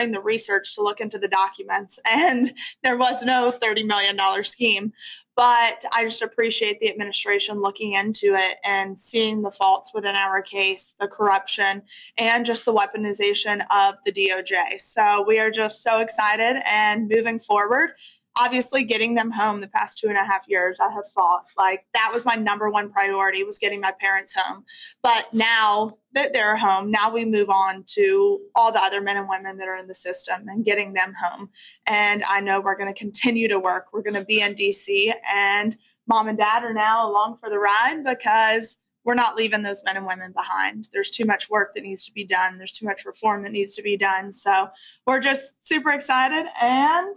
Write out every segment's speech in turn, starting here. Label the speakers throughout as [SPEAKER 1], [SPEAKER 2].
[SPEAKER 1] the research to look into the documents, and there was no $30 million scheme. But I just appreciate the administration looking into it and seeing the faults within our case, the corruption, and just the weaponization of the DOJ. So we are just so excited and moving forward. Obviously, getting them home the past 2.5 years, I have fought. Like, that was my number one priority, was getting my parents home. But now that they're home, now we move on to all the other men and women that are in the system and getting them home. And I know we're going to continue to work. We're going to be in DC, and mom and dad are now along for the ride because we're not leaving those men and women behind. There's too much work that needs to be done. There's too much reform that needs to be done. So we're just super excited. And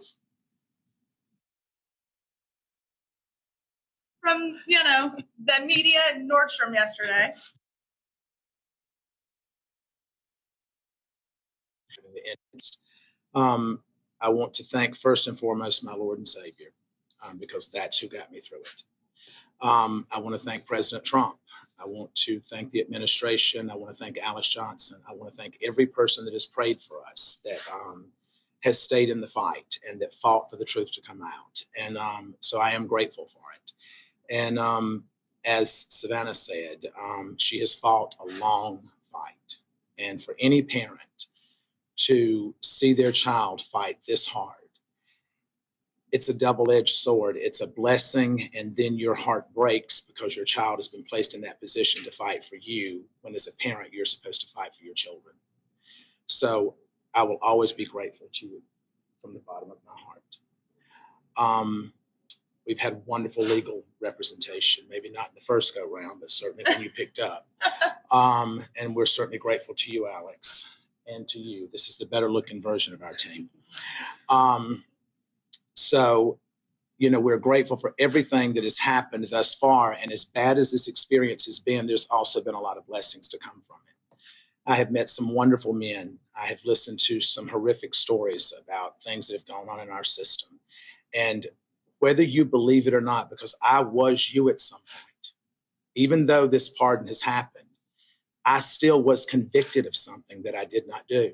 [SPEAKER 1] from, the media in Nordstrom yesterday.
[SPEAKER 2] I want to thank first and foremost my Lord and Savior, because that's who got me through it. I want to thank President Trump. I want to thank the administration. I want to thank Alice Johnson. I want to thank every person that has prayed for us, that has stayed in the fight and that fought for the truth to come out. And so I am grateful for it. And as Savannah said, she has fought a long fight. And for any parent to see their child fight this hard, it's a double-edged sword. It's a blessing, and then your heart breaks because your child has been placed in that position to fight for you, when as a parent, you're supposed to fight for your children. So I will always be grateful to you from the bottom of my heart. We've had wonderful legal representation, maybe not in the first go round, but certainly when you picked up. And we're certainly grateful to you, Alex, and to you. This is the better looking version of our team. So, we're grateful for everything that has happened thus far. And as bad as this experience has been, there's also been a lot of blessings to come from it. I have met some wonderful men. I have listened to some horrific stories about things that have gone on in our system. And whether you believe it or not, because I was you at some point, even though this pardon has happened, I still was convicted of something that I did not do.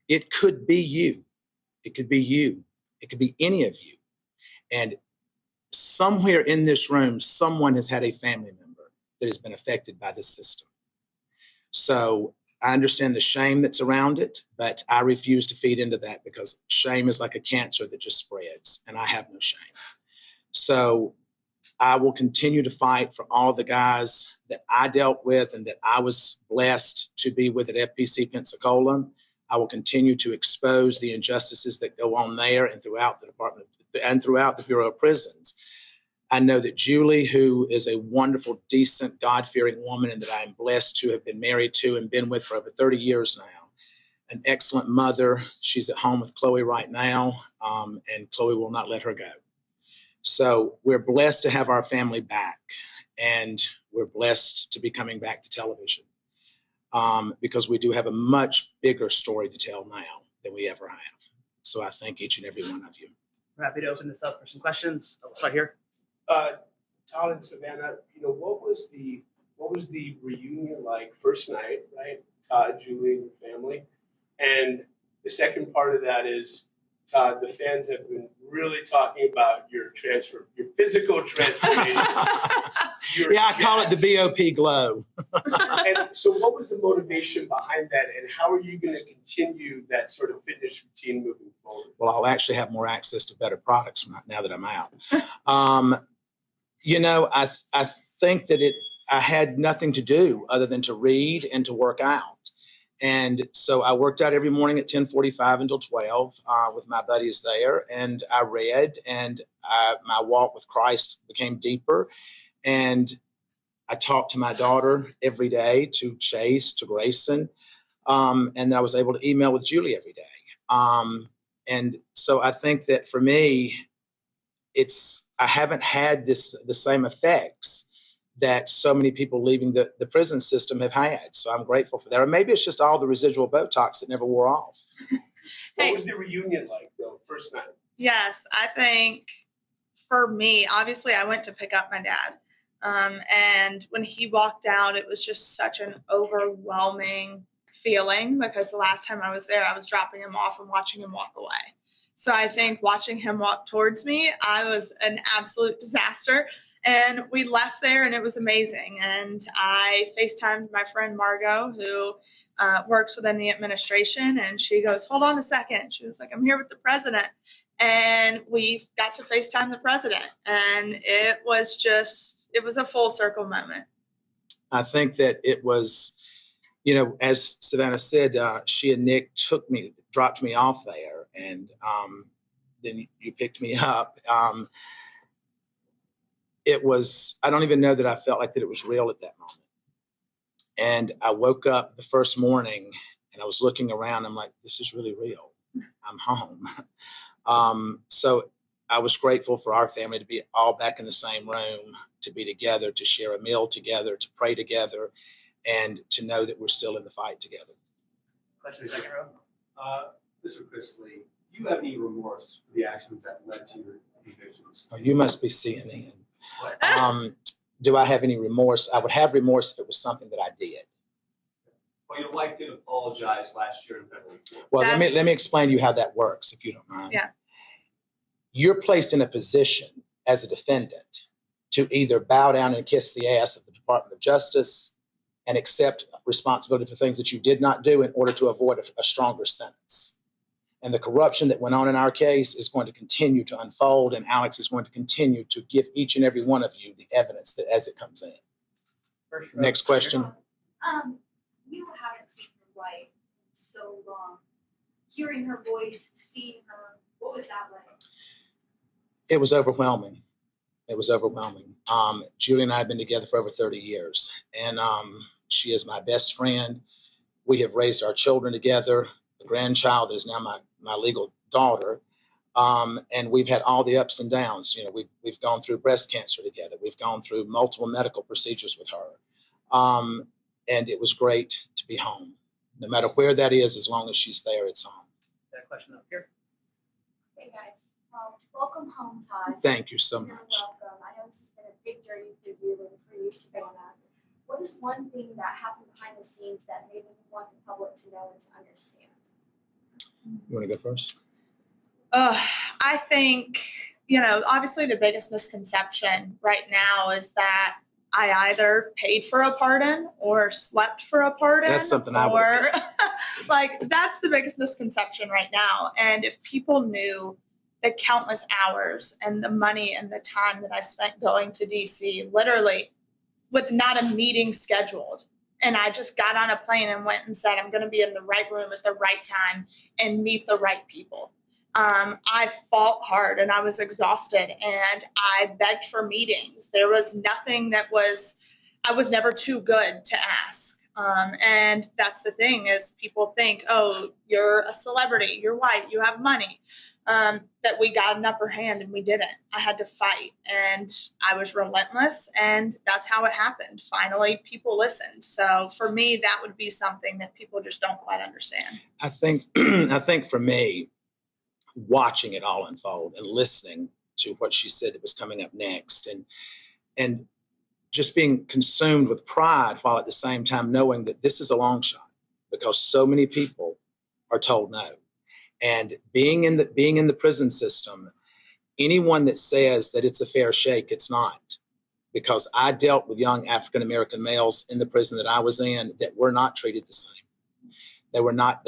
[SPEAKER 2] It could be you. It could be you. It could be any of you. And somewhere in this room, someone has had a family member that has been affected by this system. So I understand the shame that's around it, but I refuse to feed into that, because shame is like a cancer that just spreads, and I have no shame. So I will continue to fight for all of the guys that I dealt with and that I was blessed to be with at FPC Pensacola. I will continue to expose the injustices that go on there and throughout the department and throughout the Bureau of Prisons. I know that Julie, who is a wonderful, decent, God-fearing woman, and that I am blessed to have been married to and been with for over 30 years now, an excellent mother. She's at home with Chloe right now, and Chloe will not let her go. So we're blessed to have our family back, and we're blessed to be coming back to television, because we do have a much bigger story to tell now than we ever have. So I thank each and every one of you.
[SPEAKER 3] I'm happy to open this up for some questions. I'll start here.
[SPEAKER 4] Todd and Savannah, what was the reunion like first night, right? Todd, Julie, and your family. And the second part of that is, Todd, the fans have been really talking about your physical transformation.
[SPEAKER 2] I call it the BOP Glow.
[SPEAKER 4] And so what was the motivation behind that, and how are you going to continue that sort of fitness routine moving forward?
[SPEAKER 2] Well, I'll actually have more access to better products now that I'm out. I think that I had nothing to do other than to read and to work out. And so I worked out every morning at 10:45 until 12 with my buddies there. And I read, and my walk with Christ became deeper. And I talked to my daughter every day, to Chase, to Grayson. And I was able to email with Julie every day. And so I think that for me, I haven't had the same effects that so many people leaving the prison system have had. So I'm grateful for that. Or maybe it's just all the residual Botox that never wore off.
[SPEAKER 4] What was the reunion like, though, first night?
[SPEAKER 1] Yes, I think for me, obviously I went to pick up my dad. And when he walked out, it was just such an overwhelming feeling, because the last time I was there, I was dropping him off and watching him walk away. So I think watching him walk towards me, I was an absolute disaster. And we left there and it was amazing. And I FaceTimed my friend Margot, who works within the administration, and she goes, "Hold on a second." She was like, "I'm here with the president." And we got to FaceTime the president. And it was a full circle moment.
[SPEAKER 2] I think that it was, you know, as Savannah said, she and Nick dropped me off there, and then you picked me up. It was, I don't even know that I felt like that it was real at that moment. And I woke up the first morning and I was looking around. I'm like, this is really real. I'm home. So I was grateful for our family to be all back in the same room, to be together, to share a meal together, to pray together, and to know that we're still in the fight together.
[SPEAKER 3] Question second row.
[SPEAKER 5] Mr. Chrisley, do you have any remorse for the actions that led to your convictions?
[SPEAKER 2] Oh, you must be CNN. Do I have any remorse? I would have remorse if it was something that I did.
[SPEAKER 5] Well, your wife did apologize last year in federal court.
[SPEAKER 2] Well, let me explain to you how that works, if you don't mind.
[SPEAKER 1] Yeah.
[SPEAKER 2] You're placed in a position as a defendant to either bow down and kiss the ass of the Department of Justice and accept responsibility for things that you did not do in order to avoid a stronger sentence. And the corruption that went on in our case is going to continue to unfold, and Alex is going to continue to give each and every one of you the evidence that as it comes in.
[SPEAKER 3] First row.
[SPEAKER 2] Next question.
[SPEAKER 6] You haven't seen your wife in so long. Hearing her voice, seeing her, what was that like?
[SPEAKER 2] It was overwhelming. It was overwhelming. Julie and I have been together for over 30 years, and she is my best friend. We have raised our children together. The grandchild is now my legal daughter, and we've had all the ups and downs. You know, we've gone through breast cancer together. We've gone through multiple medical procedures with her, and it was great to be home. No matter where that is, as long as she's there, it's home.
[SPEAKER 3] Got a question up here.
[SPEAKER 6] Hey guys, welcome home, Todd.
[SPEAKER 2] Thank you so
[SPEAKER 6] You're
[SPEAKER 2] much.
[SPEAKER 6] welcome. I know this has been a big journey for you and for you, Savannah. What is one thing that happened behind the scenes that maybe you want the public to know and to understand?
[SPEAKER 2] You want to go first?
[SPEAKER 1] I think, obviously the biggest misconception right now is that I either paid for a pardon or slept for a pardon.
[SPEAKER 2] That's something I would have done.
[SPEAKER 1] That's the biggest misconception right now. And if people knew the countless hours and the money and the time that I spent going to DC, literally with not a meeting scheduled. And I just got on a plane and went and said, I'm going to be in the right room at the right time and meet the right people. I fought hard and I was exhausted and I begged for meetings. There was nothing I was never too good to ask. And that's the thing is people think, oh, you're a celebrity, you're white, you have money, that we got an upper hand and we didn't. I had to fight and I was relentless and that's how it happened. Finally, people listened. So for me, that would be something that people just don't quite understand.
[SPEAKER 2] I think for me, watching it all unfold and listening to what she said that was coming up next and just being consumed with pride while at the same time knowing that this is a long shot because so many people are told no. And being in the prison system, anyone that says that it's a fair shake, it's not. Because I dealt with young African-American males in the prison that I was in that were not treated the same. They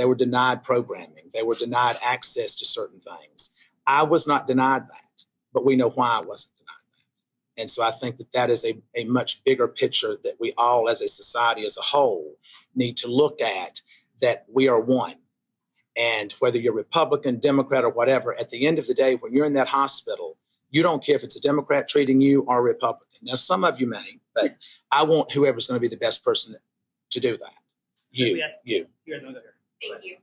[SPEAKER 2] were denied programming. They were denied access to certain things. I was not denied that, but we know why I wasn't denied that. And so I think that is a much bigger picture that we all as a society as a whole need to look at, that we are one. And whether you're Republican, Democrat, or whatever, at the end of the day, when you're in that hospital, you don't care if it's a Democrat treating you or a Republican. Now, some of you may, but I want whoever's going to be the best person to do that. You.
[SPEAKER 6] Thank you.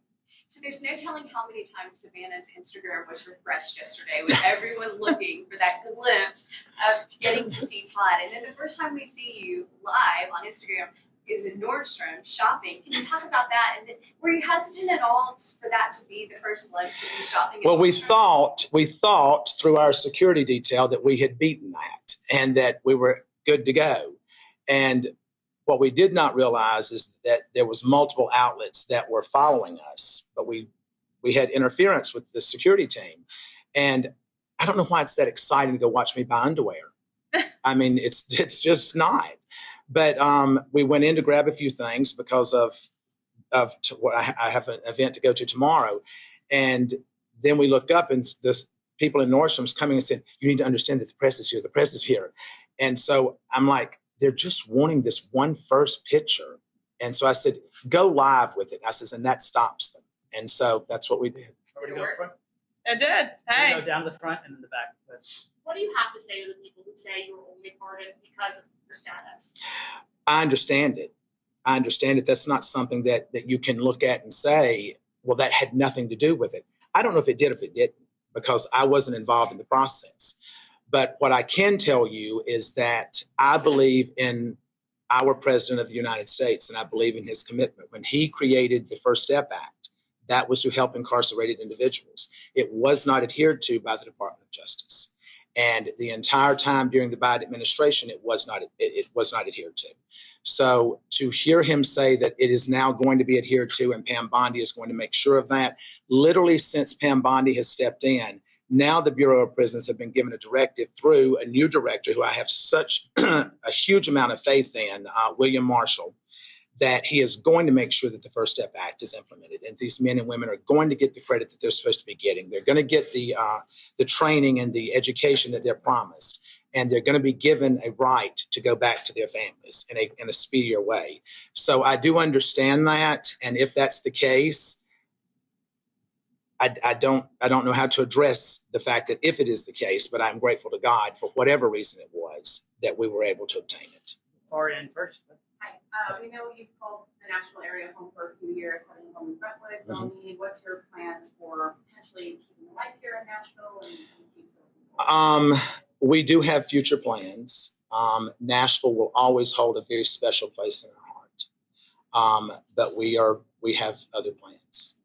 [SPEAKER 7] So there's no telling how many times Savannah's Instagram was refreshed yesterday with everyone looking for that glimpse of getting to see Todd. And then the first time we see you live on Instagram is in Nordstrom shopping. Can you talk about that? And then, were you hesitant at all for that to be the first glimpse of you shopping?
[SPEAKER 2] Well, we thought through our security detail that we had beaten that and that we were good to go. And what we did not realize is that there was multiple outlets that were following us, but we had interference with the security team. And I don't know why it's that exciting to go watch me buy underwear. I mean, it's just not. But we went in to grab a few things because of what I have an event to go to tomorrow. And then we look up and this people in Nordstrom's coming and saying, you need to understand that the press is here. The press is here. And so I'm like, they're just wanting this one first picture. And so I said, go live with it. I says, and that stops them. And so that's what we did.
[SPEAKER 3] Are we going to go front?
[SPEAKER 1] It did.
[SPEAKER 3] We're
[SPEAKER 1] Hey.
[SPEAKER 3] gonna go down to the front and then the back. But
[SPEAKER 8] What do you have to say to the people who say you were only pardoned because of your status?
[SPEAKER 2] I understand it. I understand it. That's not something that you can look at and say, well, that had nothing to do with it. I don't know if it did or if it didn't, because I wasn't involved in the process. But what I can tell you is that I believe in our President of the United States, and I believe in his commitment. When he created the First Step Act, that was to help incarcerated individuals. It was not adhered to by the Department of Justice. And the entire time during the Biden administration, it was not adhered to. So to hear him say that it is now going to be adhered to and Pam Bondi is going to make sure of that, literally since Pam Bondi has stepped in, now the Bureau of Prisons have been given a directive through a new director who I have such a huge amount of faith in, William Marshall, that he is going to make sure that the First Step Act is implemented, and these men and women are going to get the credit that they're supposed to be getting. They're going to get the training and the education that they're promised, and they're going to be given a right to go back to their families in a speedier way. So I do understand that, and if that's the case, I don't know how to address the fact that if it is the case, but I'm grateful to God for whatever reason it was that we were able to obtain it.
[SPEAKER 3] far end first.
[SPEAKER 7] Hi, we know you've called the Nashville area home for a few years, having a home in Brentwood, Bellmead. What's your plans for potentially keeping the life here in Nashville and keep
[SPEAKER 2] We do have future plans. Nashville will always hold a very special place in our heart. But we have other plans.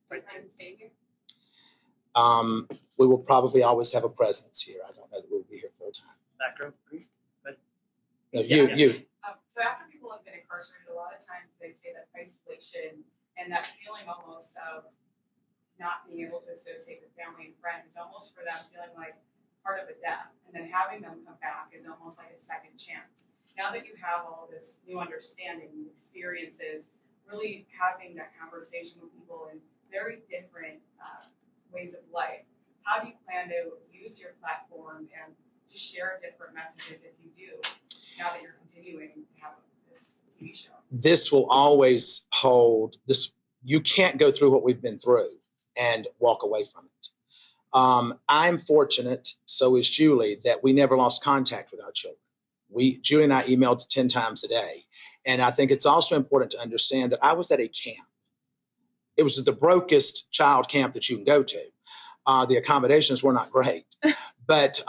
[SPEAKER 7] plan to stay here?
[SPEAKER 2] We will probably always have a presence here. I don't know that we'll be here full time.
[SPEAKER 3] Back row.
[SPEAKER 2] No,
[SPEAKER 3] Yeah.
[SPEAKER 2] you.
[SPEAKER 9] So after people have been incarcerated, a lot of times they say that isolation and that feeling almost of not being able to associate with family and friends, almost for them feeling like part of a death. And then having them come back is almost like a second chance. Now that you have all this new understanding and experiences, really having that conversation with people in very different ways of life, how do you plan to use your platform and just share different messages if you do, now that you're continuing to have this TV show?
[SPEAKER 2] This will always hold this. You can't go through what we've been through and walk away from it. I'm fortunate, so is Julie, that we never lost contact with our children. Julie and I emailed 10 times a day. And I think it's also important to understand that I was at a camp. It was the brokest child camp that you can go to. The accommodations were not great, but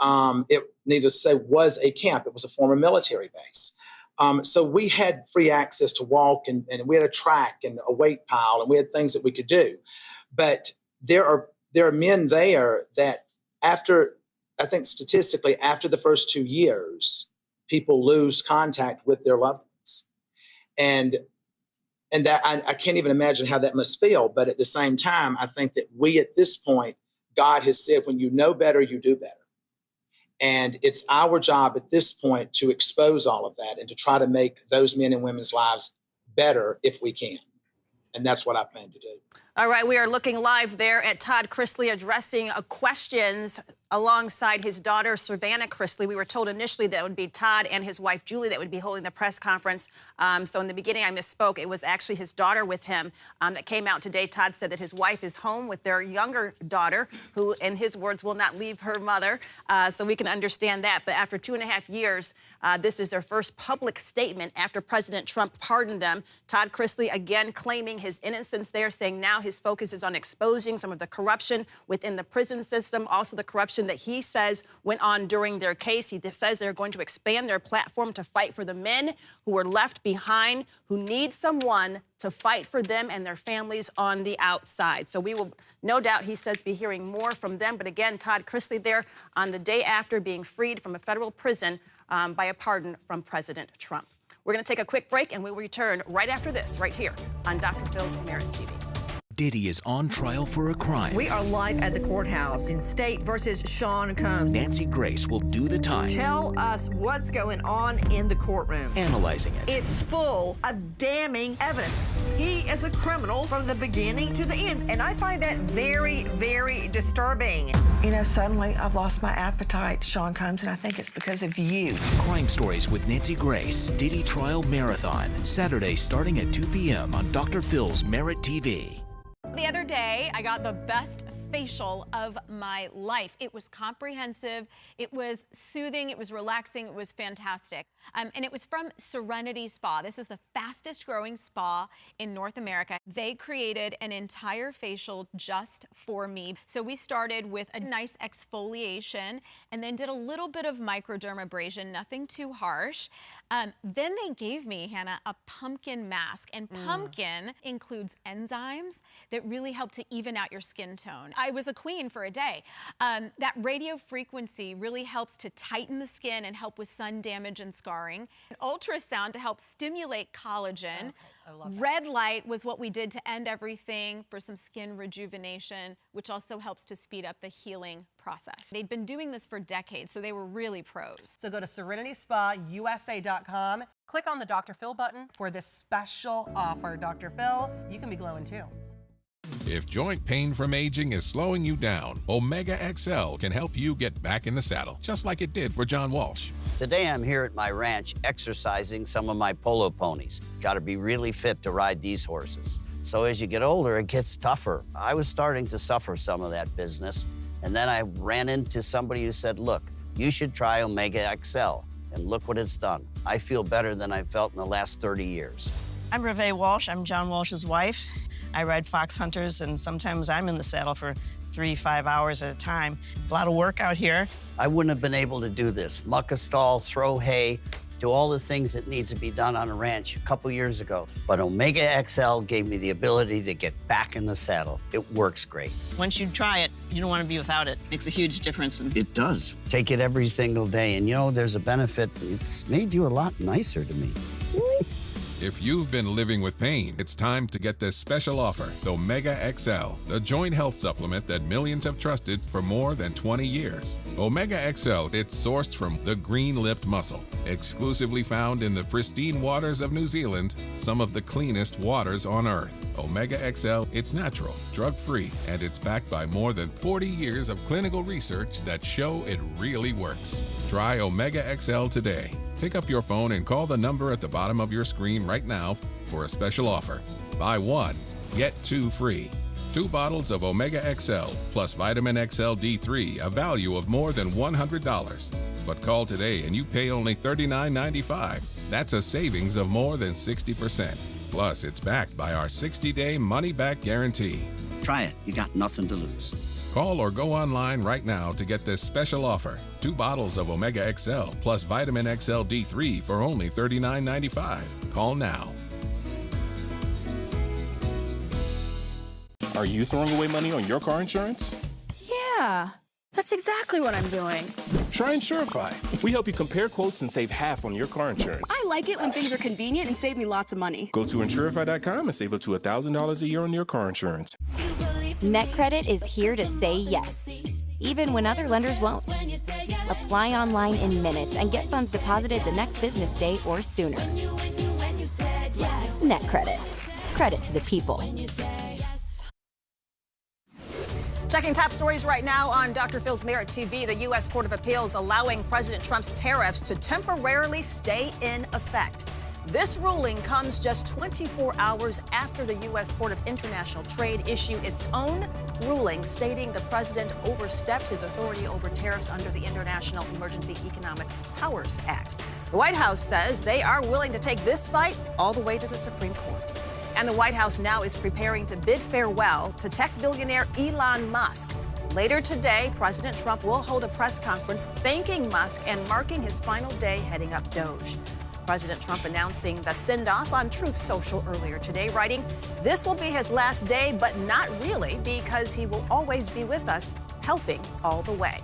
[SPEAKER 2] it, needless to say, was a camp. It was a former military base. So we had free access to walk, and we had a track and a weight pile, and we had things that we could do. But there are men there that after, I think statistically, after the first 2 years, people lose contact with their loved ones. And that I can't even imagine how that must feel. But at the same time, I think that we at this point, God has said, when you know better, you do better. And it's our job at this point to expose all of that and to try to make those men and women's lives better if we can. And that's what I plan to do.
[SPEAKER 10] All right, we are looking live there at Todd Chrisley addressing questions alongside his daughter, Savannah Chrisley. We were told initially that it would be Todd and his wife, Julie, that would be holding the press conference. So in the beginning, I misspoke. It was actually his daughter with him that came out today. Todd said that his wife is home with their younger daughter, who, in his words, will not leave her mother. So we can understand that. But after 2.5 years, this is their first public statement after President Trump pardoned them. Todd Chrisley, again, claiming his innocence there, saying now his focus is on exposing some of the corruption within the prison system, also the corruption that he says went on during their case. He says they're going to expand their platform to fight for the men who were left behind, who need someone to fight for them and their families on the outside. So we will, no doubt, he says, be hearing more from them. But again, Todd Chrisley there on the day after being freed from a federal prison by a pardon from President Trump. We're going to take a quick break, and we'll return right after this, right here on Dr. Phil's Merit TV.
[SPEAKER 11] Diddy is on trial for a crime.
[SPEAKER 12] We are live at the courthouse in State versus Sean Combs.
[SPEAKER 11] Nancy Grace will do the time.
[SPEAKER 12] Tell us what's going on in the courtroom.
[SPEAKER 11] Analyzing it.
[SPEAKER 12] It's full of damning evidence. He is a criminal from the beginning to the end, and I find that very, very disturbing. You know, suddenly I've lost my appetite, Sean Combs, and I think it's because of you.
[SPEAKER 11] Crime Stories with Nancy Grace. Diddy Trial Marathon. Saturday starting at 2 p.m. on Dr. Phil's Merit TV.
[SPEAKER 13] The other day, I got the best facial of my life. It was comprehensive, it was soothing, it was relaxing, it was fantastic. And it was from Serenity Spa. This is the fastest growing spa in North America. They created an entire facial just for me. So we started with a nice exfoliation and then did a little bit of microdermabrasion, nothing too harsh. Then they gave me, Hannah, a pumpkin mask. And pumpkin includes enzymes that really help to even out your skin tone. I was a queen for a day. That radio frequency really helps to tighten the skin and help with sun damage and scarring. An ultrasound to help stimulate collagen.
[SPEAKER 12] I love that.
[SPEAKER 13] Red light was what we did to end everything for some skin rejuvenation, which also helps to speed up the healing process. They'd been doing this for decades, so they were really pros.
[SPEAKER 14] So go to serenityspa.usa.com, click on the Dr. Phil button for this special offer. Dr. Phil, you can be glowing too.
[SPEAKER 15] If joint pain from aging is slowing you down, Omega XL can help you get back in the saddle, just like it did for John Walsh.
[SPEAKER 16] Today I'm here at my ranch exercising some of my polo ponies. Got to be really fit to ride these horses. So as you get older, it gets tougher. I was starting to suffer some of that business, and then I ran into somebody who said, look, you should try Omega XL, and look what it's done. I feel better than I felt in the last 30 years.
[SPEAKER 17] I'm Reve Walsh. I'm John Walsh's wife. I ride fox hunters, and sometimes I'm in the saddle for 3-5 hours at a time. A lot of work out here.
[SPEAKER 16] I wouldn't have been able to do this. Muck a stall, throw hay, do all the things that needs to be done on a ranch a couple years ago. But Omega XL gave me the ability to get back in the saddle. It works great.
[SPEAKER 17] Once you try it, you don't want to be without it. Makes a huge difference.
[SPEAKER 16] It does. Take it every single day, and you know, there's a benefit. It's made you a lot nicer to me.
[SPEAKER 15] If you've been living with pain, it's time to get this special offer, the Omega XL, the joint health supplement that millions have trusted for more than 20 years. Omega XL, it's sourced from the green-lipped mussel, exclusively found in the pristine waters of New Zealand, some of the cleanest waters on Earth. Omega XL, it's natural, drug-free, and it's backed by more than 40 years of clinical research that show it really works. Try Omega XL today. Pick up your phone and call the number at the bottom of your screen right now for a special offer. Buy one, get two free. 2 bottles of Omega XL plus Vitamin XL D3, a value of more than $100. But call today and you pay only $39.95. That's a savings of more than 60%. Plus, it's backed by our 60-day money-back guarantee.
[SPEAKER 16] Try it. You got nothing to lose.
[SPEAKER 15] Call or go online right now to get this special offer. 2 bottles of Omega XL plus Vitamin XL D3 for only $39.95. Call now.
[SPEAKER 18] Are you throwing away money on your car insurance?
[SPEAKER 19] Yeah, that's exactly what I'm doing.
[SPEAKER 18] Try Insurify. We help you compare quotes and save half on your car insurance.
[SPEAKER 19] I like it when things are convenient and save me lots of money.
[SPEAKER 18] Go to Insurify.com and save up to $1,000 a year on your car insurance.
[SPEAKER 20] NetCredit is here to say yes, even when other lenders won't. Apply online in minutes and get funds deposited the next business day or sooner. NetCredit. Credit to the people.
[SPEAKER 10] Checking top stories right now on Dr. Phil's Merit TV. The U.S. Court of Appeals allowing President Trump's tariffs to temporarily stay in effect. This ruling comes just 24 hours after the U.S. Court of International Trade issued its own ruling stating the president overstepped his authority over tariffs under the International Emergency Economic Powers Act. The White House says they are willing to take this fight all the way to the Supreme Court. And the White House now is preparing to bid farewell to tech billionaire Elon Musk. Later today, President Trump will hold a press conference thanking Musk and marking his final day heading up Doge. President Trump announcing the send-off on Truth Social earlier today, writing, "This will be his last day, but not really, because he will always be with us, helping all the way."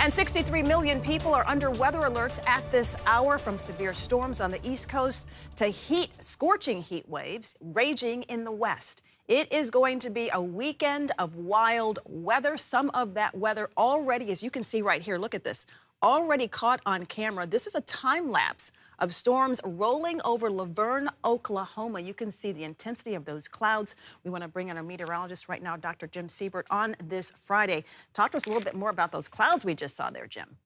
[SPEAKER 10] And 63 million people are under weather alerts at this hour, from severe storms on the East Coast to scorching heat waves raging in the West. It is going to be a weekend of wild weather. Some of that weather already, as you can see right here, look at this, already caught on camera. This is a time lapse of storms rolling over Laverne, Oklahoma. You can see the intensity of those clouds. We want to bring in our meteorologist right now, Dr. Jim Siebert, on this Friday. Talk to us a little bit more about those clouds we just saw there, Jim.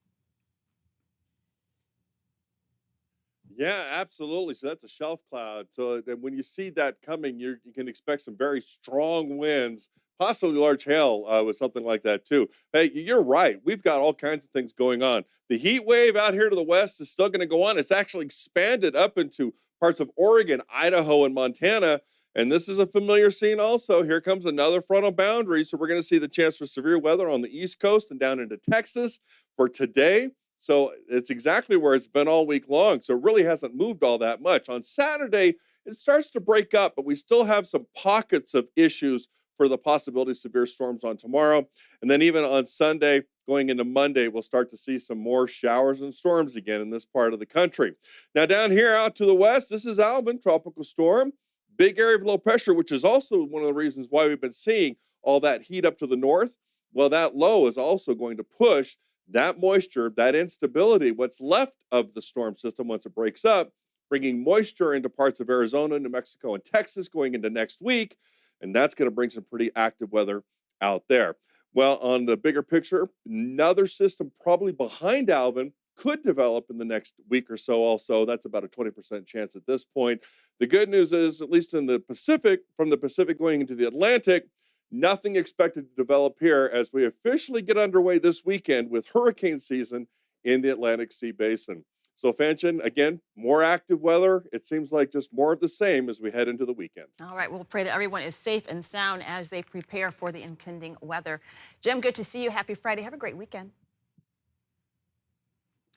[SPEAKER 21] Yeah, absolutely. So that's a shelf cloud. So when you see that coming, you can expect some very strong winds, possibly large hail with something like that too. Hey, you're right. We've got all kinds of things going on. The heat wave out here to the west is still going to go on. It's actually expanded up into parts of Oregon, Idaho, and Montana. And this is a familiar scene also. Here comes another frontal boundary. So we're going to see the chance for severe weather on the East Coast and down into Texas for today. So it's exactly where it's been all week long. So it really hasn't moved all that much. On Saturday, it starts to break up, but we still have some pockets of issues for the possibility of severe storms on tomorrow. And then even on Sunday, going into Monday, we'll start to see some more showers and storms again in this part of the country. Now down here out to the west, this is Alvin, tropical storm, big area of low pressure, which is also one of the reasons why we've been seeing all that heat up to the north. Well, that low is also going to push that moisture, that instability, what's left of the storm system once it breaks up, bringing moisture into parts of Arizona, New Mexico, and Texas going into next week. And that's going to bring some pretty active weather out there. Well, on the bigger picture, another system probably behind Alvin could develop in the next week or so also. That's about a 20% chance at this point. The good news is, at least in the Pacific, from the Pacific going into the Atlantic, nothing expected to develop here as we officially get underway this weekend with hurricane season in the Atlantic Sea Basin. So, Fanchen, again, more active weather. It seems like just more of the same as we head into the weekend.
[SPEAKER 10] All right, we'll pray that everyone is safe and sound as they prepare for the impending weather. Jim, good to see you. Happy Friday. Have a great weekend.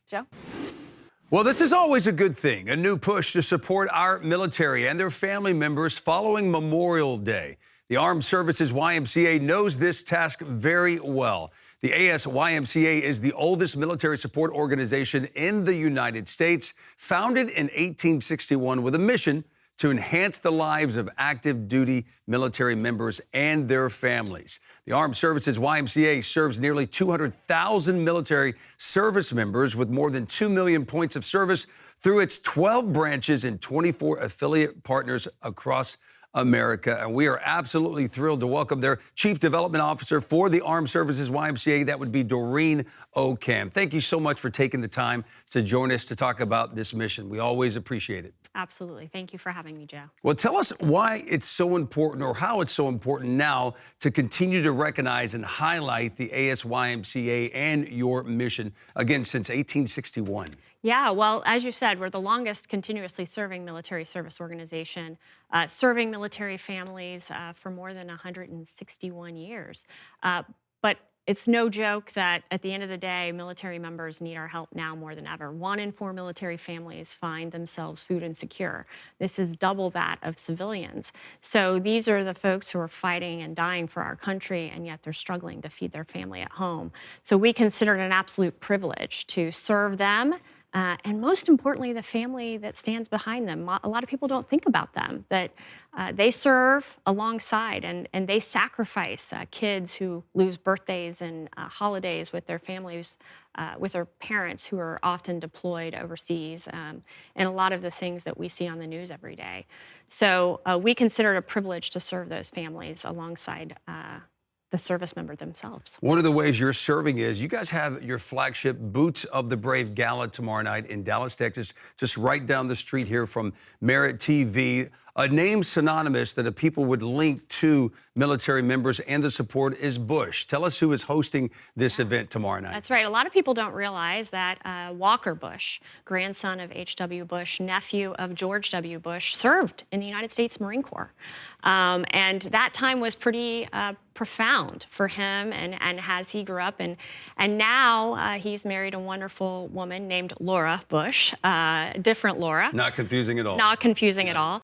[SPEAKER 10] Joe?
[SPEAKER 22] Well, this is always a good thing, a new push to support our military and their family members following Memorial Day. The Armed Services YMCA knows this task very well. The YMCA is the oldest military support organization in the United States, founded in 1861 with a mission to enhance the lives of active duty military members and their families. The Armed Services YMCA serves nearly 200,000 military service members with more than 2 million points of service through its 12 branches and 24 affiliate partners across America. And we are absolutely thrilled to welcome their Chief Development Officer for the Armed Services YMCA. That would be Doreen Ocam. Thank you so much for taking the time to join us to talk about this mission. We always appreciate it.
[SPEAKER 23] Absolutely. Thank you for having me, Joe.
[SPEAKER 22] Well, tell us why it's so important, or how it's so important now to continue to recognize and highlight the ASYMCA and your mission, again, since 1861.
[SPEAKER 23] Yeah, well, as you said, we're the longest continuously serving military service organization, serving military families for more than 161 years. But it's no joke that at the end of the day, military members need our help now more than ever. 1 in 4 military families find themselves food insecure. This is double that of civilians. So these are the folks who are fighting and dying for our country, and yet they're struggling to feed their family at home. So we consider it an absolute privilege to serve them. And most importantly, the family that stands behind them. A lot of people don't think about them, that they serve alongside and they sacrifice kids who lose birthdays and holidays with their families, with their parents who are often deployed overseas, and a lot of the things that we see on the news every day. So we consider it a privilege to serve those families alongside the service member themselves.
[SPEAKER 22] One of the ways you're serving is you guys have your flagship Boots of the Brave Gala tomorrow night in Dallas, Texas, just right down the street here from Merit TV. A name synonymous that the people would link to military members and the support is Bush. Tell us who is hosting this event tomorrow night.
[SPEAKER 23] That's right. A lot of people don't realize that Walker Bush, grandson of H.W. Bush, nephew of George W. Bush, served in the United States Marine Corps. And that time was pretty profound for him and as he grew up. And now he's married a wonderful woman named Laura Bush, different Laura.
[SPEAKER 22] Not confusing at all.
[SPEAKER 23] Not confusing at all.